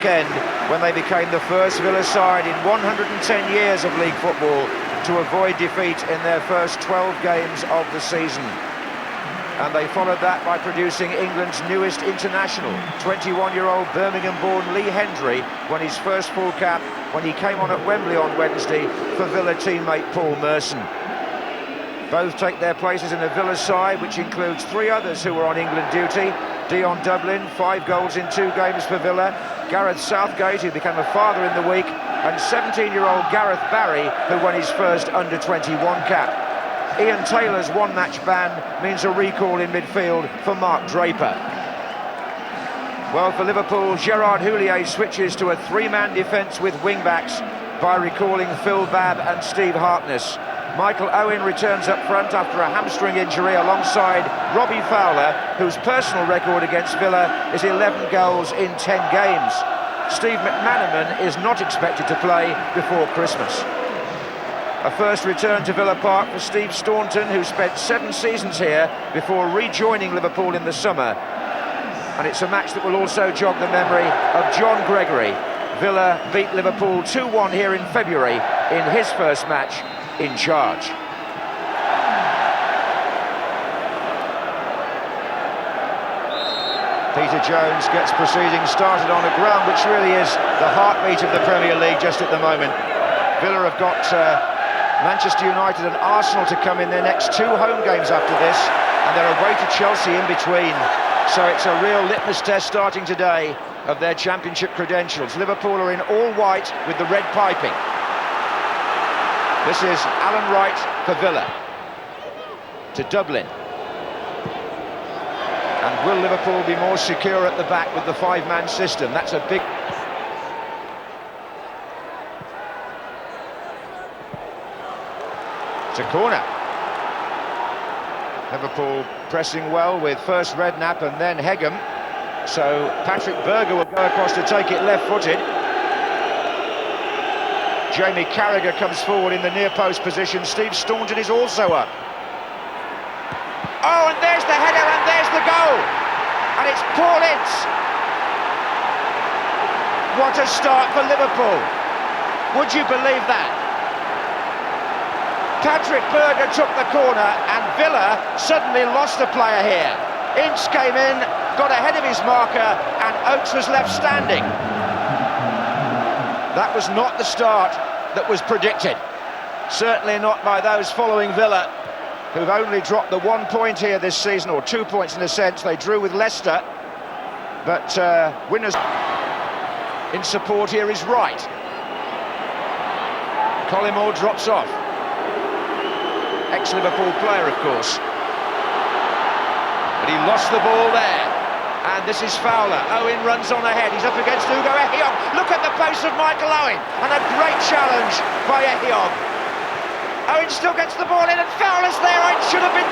weekend when they became the first Villa side in 110 years of league football to avoid defeat in their first 12 games of the season. And they followed that by producing England's newest international. 21-year-old Birmingham-born Lee Hendry won his first full cap when he came on at Wembley on Wednesday for Villa teammate Paul Merson. Both take their places in the Villa side, which includes three others who were on England duty. Dion Dublin, 5 goals in 2 games for Villa. Gareth Southgate, who became a father in the week. And 17-year-old Gareth Barry, who won his first under-21 cap. Ian Taylor's one-match ban means a recall in midfield for Mark Draper. Well, for Liverpool, Gerard Houllier switches to a 3-man defence with wing-backs by recalling Phil Babb and Steve Harkness. Michael Owen returns up front after a hamstring injury alongside Robbie Fowler, whose personal record against Villa is 11 goals in 10 games. Steve McManaman is not expected to play before Christmas. A first return to Villa Park for Steve Staunton, who spent 7 seasons here before rejoining Liverpool in the summer. And it's a match that will also jog the memory of John Gregory. Villa beat Liverpool 2-1 here in February in his first match in charge. Peter Jones gets proceedings started on a ground which really is the heartbeat of the Premier League just at the moment. Villa have got Manchester United and Arsenal to come in their next 2 home games after this, and they're away to Chelsea in between. So it's a real litmus test starting today of their championship credentials. Liverpool are in all white with the red piping. This is Alan Wright for Villa. To Dublin. And will Liverpool be more secure at the back with the 5-man system? That's a big... It's a corner. Liverpool pressing well with first Redknapp and then Hegem. So Patrick Berger will go across to take it left-footed. Jamie Carragher comes forward in the near-post position. Steve Staunton is also up. Oh, and there's the header and there's the goal. And it's Paul Ince. What a start for Liverpool. Would you believe that? Patrick Berger took the corner and Villa suddenly lost a player here. Ince came in, got ahead of his marker, and Oakes was left standing. That was not the start that was predicted. Certainly not by those following Villa, who've only dropped the 1 point here this season, or 2 points in a sense. They drew with Leicester, but winners in support here is Wright. Collymore drops off. Ex-Liverpool player, of course. But he lost the ball there. And this is Fowler. Owen runs on ahead. He's up against Ugo Ehiogu. Look at the pace of Michael Owen. And a great challenge by Ehiogu. Owen still gets the ball in and Fowler's there. It should have been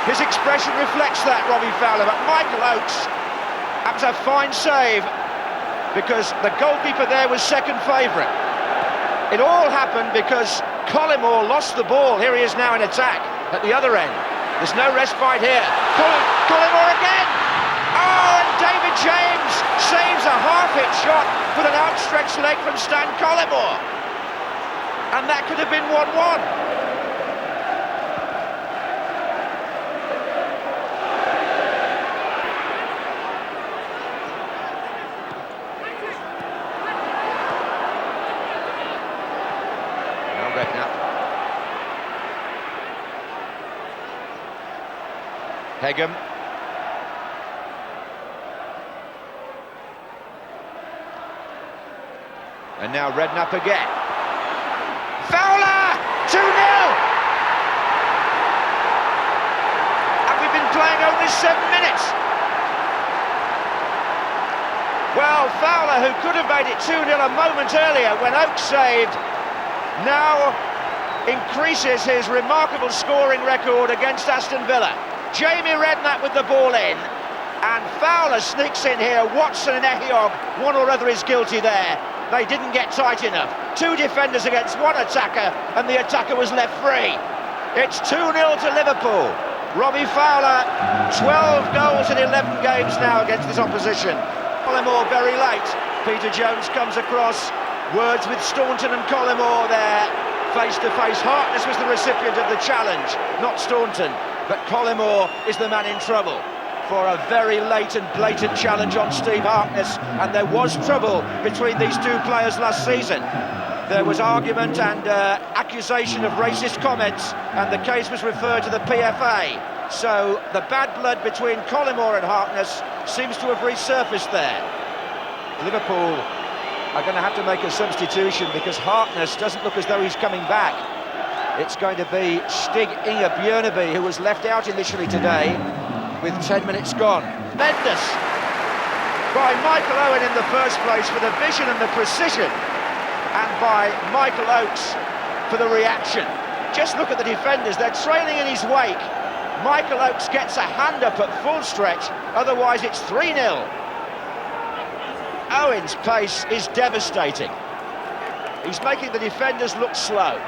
2. His expression reflects that, Robbie Fowler. But Michael Oakes has a fine save because the goalkeeper there was second favourite. It all happened because Collymore lost the ball. Here he is now in attack at the other end. There's no respite here. Collymore again! Oh, and David James saves a half-hit shot with an outstretched leg from Stan Collymore. And that could have been 1-1. Hegem. And now Redknapp again. Fowler! 2-0! And we've been playing only 7 minutes. Well, Fowler, who could have made it 2-0 a moment earlier when Oakes saved, now increases his remarkable scoring record against Aston Villa. Jamie Redknapp with the ball in, and Fowler sneaks in here. Watson and Ehiogu, one or other is guilty there. They didn't get tight enough. 2 defenders against 1 attacker, and the attacker was left free. It's 2-0 to Liverpool. Robbie Fowler, 12 goals in 11 games now against this opposition. Collymore very late. Peter Jones comes across. Words with Staunton and Collymore there. Face to face. Harkness was the recipient of the challenge, not Staunton. But Collymore is the man in trouble for a very late and blatant challenge on Steve Harkness. And there was trouble between these two players last season. There was argument and accusation of racist comments, and the case was referred to the PFA. So the bad blood between Collymore and Harkness seems to have resurfaced there. Liverpool are going to have to make a substitution because Harkness doesn't look as though he's coming back. It's going to be Stig Inge Bjørneby, who was left out initially today with 10 minutes gone. Tremendous by Michael Owen in the first place for the vision and the precision, and by Michael Oakes for the reaction. Just look at the defenders, they're trailing in his wake. Michael Oakes gets a hand up at full stretch, otherwise it's 3-0. Owen's pace is devastating. He's making the defenders look slow.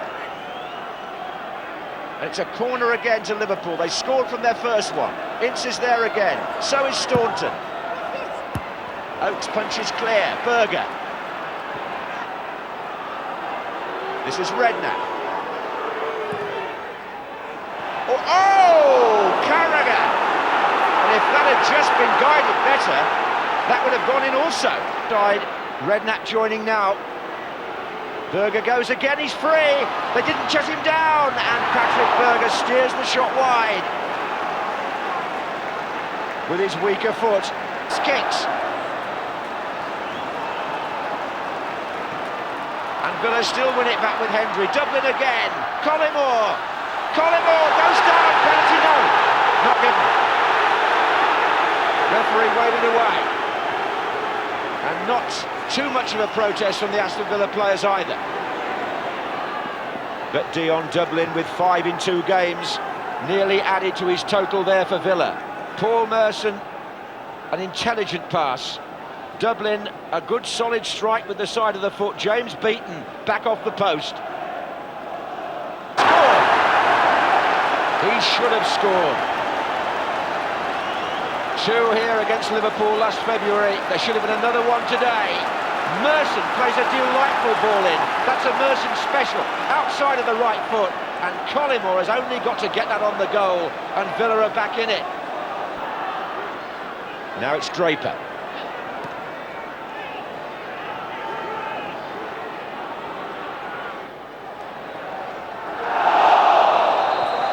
And it's a corner again to Liverpool. They scored from their first one. Ince is there again, so is Staunton. Oakes punches clear, Berger. This is Redknapp. Oh, Carragher! And if that had just been guided better, that would have gone in also. Redknapp joining now. Berger goes again, he's free. They didn't shut him down, and Patrick Berger steers the shot wide. With his weaker foot, kicks. And Villa still win it back with Hendry. Dublin again. Collymore goes down. Penalty, no. Not given. Referee waving away. And not too much of a protest from the Aston Villa players either. But Dion Dublin with 5 in 2 games, nearly added to his total there for Villa. Paul Merson, an intelligent pass. Dublin, a good solid strike with the side of the foot. James Beaton back off the post. Score! He should have scored. 2 here against Liverpool last February. There should have been another one today. Merson plays a delightful ball in. That's a Merson special, outside of the right foot. And Collymore has only got to get that on the goal, and Villa are back in it. Now it's Draper.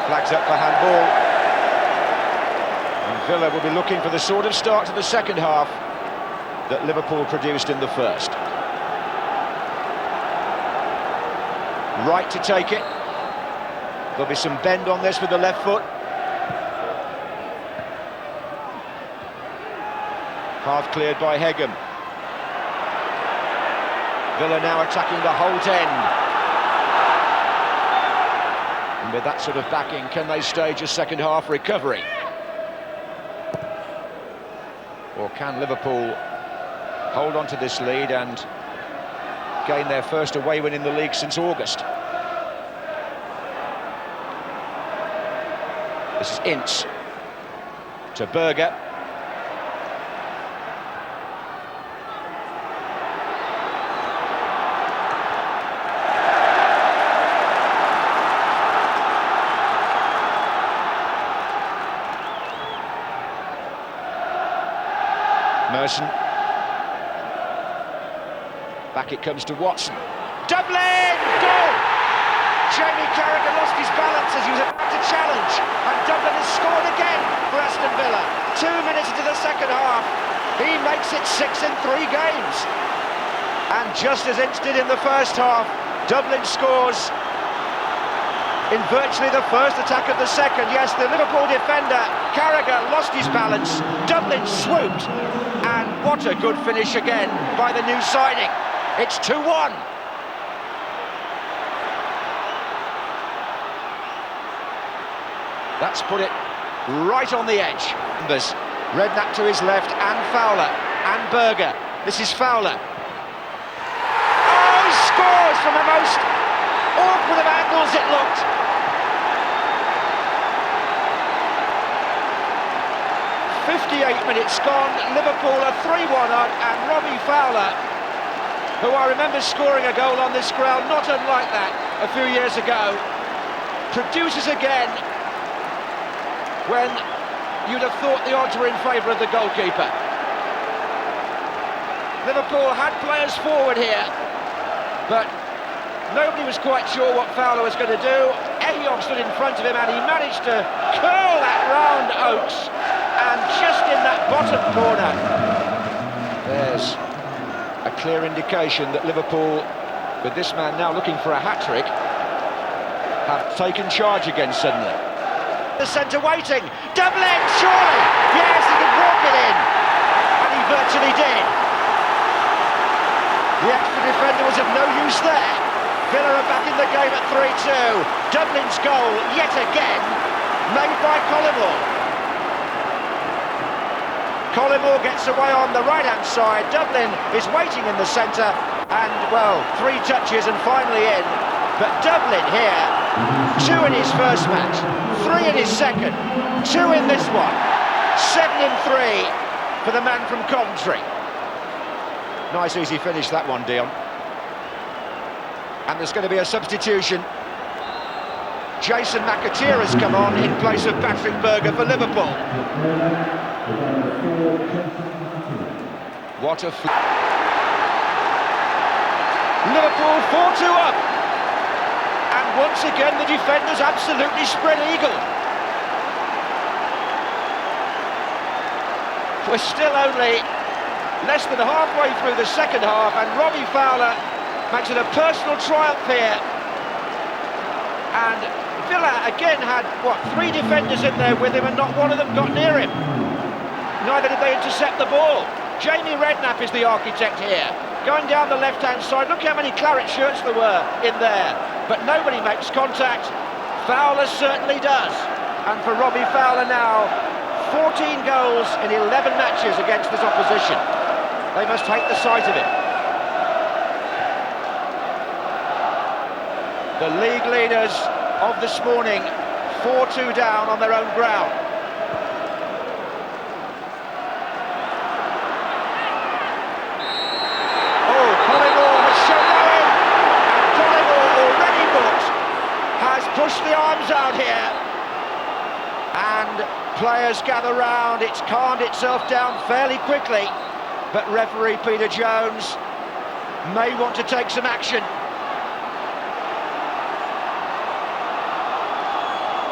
Flags up for handball. And Villa will be looking for the sort of start to the second half that Liverpool produced in the first. Right to take it. There'll be some bend on this with the left foot. Half cleared by Hegem. Villa now attacking the Holt end. And with that sort of backing, can they stage a second half recovery? Or can Liverpool hold on to this lead and gain their first away win in the league since August? This is Ince to Berger. Merson. Back it comes to Watson. Dublin! Goal! Jamie Carragher lost his balance as he was about to challenge, and Dublin has scored again for Aston Villa. 2 minutes into the second half, he makes it 6 in 3 games. And just as Ince did in the first half, Dublin scores in virtually the first attack of the second. Yes, the Liverpool defender, Carragher, lost his balance. Dublin swooped, and what a good finish again by the new signing. It's 2-1. That's put it right on the edge. Redknapp to his left, and Fowler, and Berger. This is Fowler. Oh, he scores from the most awkward of angles, it looked. 58 minutes gone, Liverpool are 3-1 up, and Robbie Fowler, who I remember scoring a goal on this ground, not unlike that a few years ago, produces again when you'd have thought the odds were in favour of the goalkeeper. Liverpool had players forward here, but nobody was quite sure what Fowler was going to do. Eyob stood in front of him and he managed to curl that round Oakes, and just in that bottom corner, there's a clear indication that Liverpool, with this man now looking for a hat-trick, have taken charge again suddenly. The centre waiting, Dublin, surely! Yes, he can walk it in, and he virtually did. The extra defender was of no use there. Villa are back in the game at 3-2. Dublin's goal, yet again, made by Collymore. Collymore gets away on the right-hand side. Dublin is waiting in the centre, and, well, 3 touches and finally in. But Dublin here, 2 in his first match, 3 in his second, 2 in this one, 7 in 3 for the man from Coventry. Nice easy finish that one, Dion. And there's going to be a substitution. Jason McAteer has come on in place of Patrick Berger for Liverpool. What a Liverpool 4-2 up. And once again the defenders absolutely spread eagle. We're still only less than halfway through the second half, and Robbie Fowler makes it a personal triumph here. And Villa again had, what, 3 defenders in there with him, and not one of them got near him. Neither did they intercept the ball. Jamie Redknapp is the architect here. Going down the left-hand side, look how many claret shirts there were in there. But nobody makes contact. Fowler certainly does. And for Robbie Fowler now, 14 goals in 11 matches against this opposition. They must hate the sight of it. The league leaders of this morning, 4-2 down on their own ground. Oh, Collymore has shown Owen, and Collymore, already booked, has pushed the arms out here. And players gather round. It's calmed itself down fairly quickly. But referee Peter Jones may want to take some action.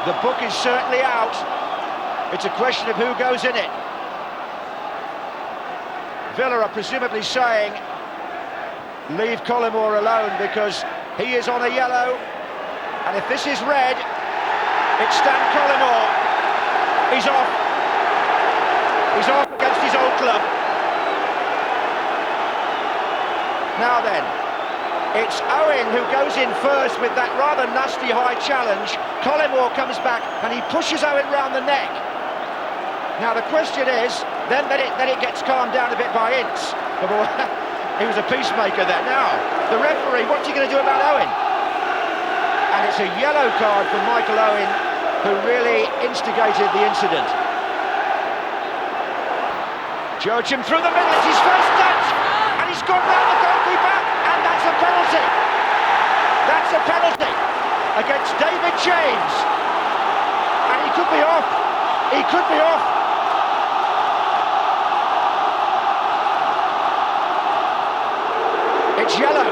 The book is certainly out. It's a question of who goes in it. Villa are presumably saying, leave Collymore alone because he is on a yellow. And if this is red, it's Stan Collymore. He's off. He's off against his old club. Now then, it's Owen who goes in first with that rather nasty high challenge. Collymore comes back and he pushes Owen round the neck. Now the question is, then that it gets calmed down a bit by Ince. He was a peacemaker there. Now, the referee, what's he going to do about Owen? And it's a yellow card for Michael Owen, who really instigated the incident. Joachim through the middle, it's his first touch, and he's gone round the goalkeeper, and that's a penalty. That's a penalty against David James. And he could be off. He could be off. It's yellow.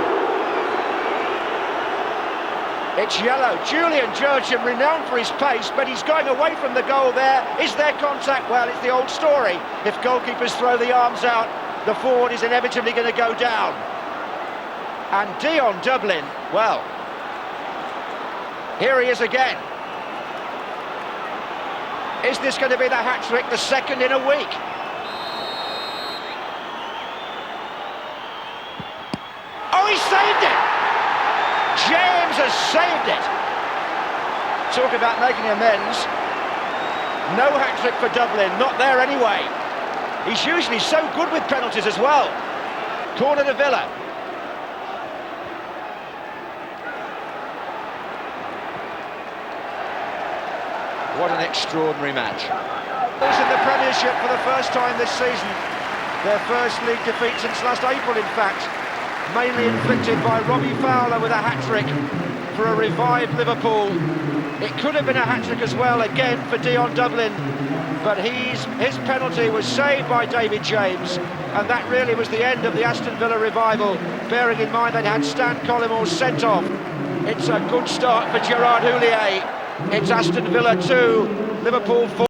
It's yellow. Julian Joachim, renowned for his pace, but he's going away from the goal there. Is there contact? Well, it's the old story. If goalkeepers throw the arms out, the forward is inevitably going to go down. And Dion Dublin, well, here he is again. Is this going to be the hat-trick, the second in a week? Oh, he saved it! James has saved it. Talk about making amends. No hat-trick for Dublin, not there anyway. He's usually so good with penalties as well. Corner to Villa. What an extraordinary match. In the Premiership for the first time this season. Their first league defeat since last April, in fact. Mainly inflicted by Robbie Fowler with a hat-trick for a revived Liverpool. It could have been a hat-trick as well, again for Dion Dublin. But his penalty was saved by David James, and that really was the end of the Aston Villa revival, bearing in mind they'd had Stan Collymore sent off. It's a good start for Gerard Houllier. It's Aston Villa 2, Liverpool 4.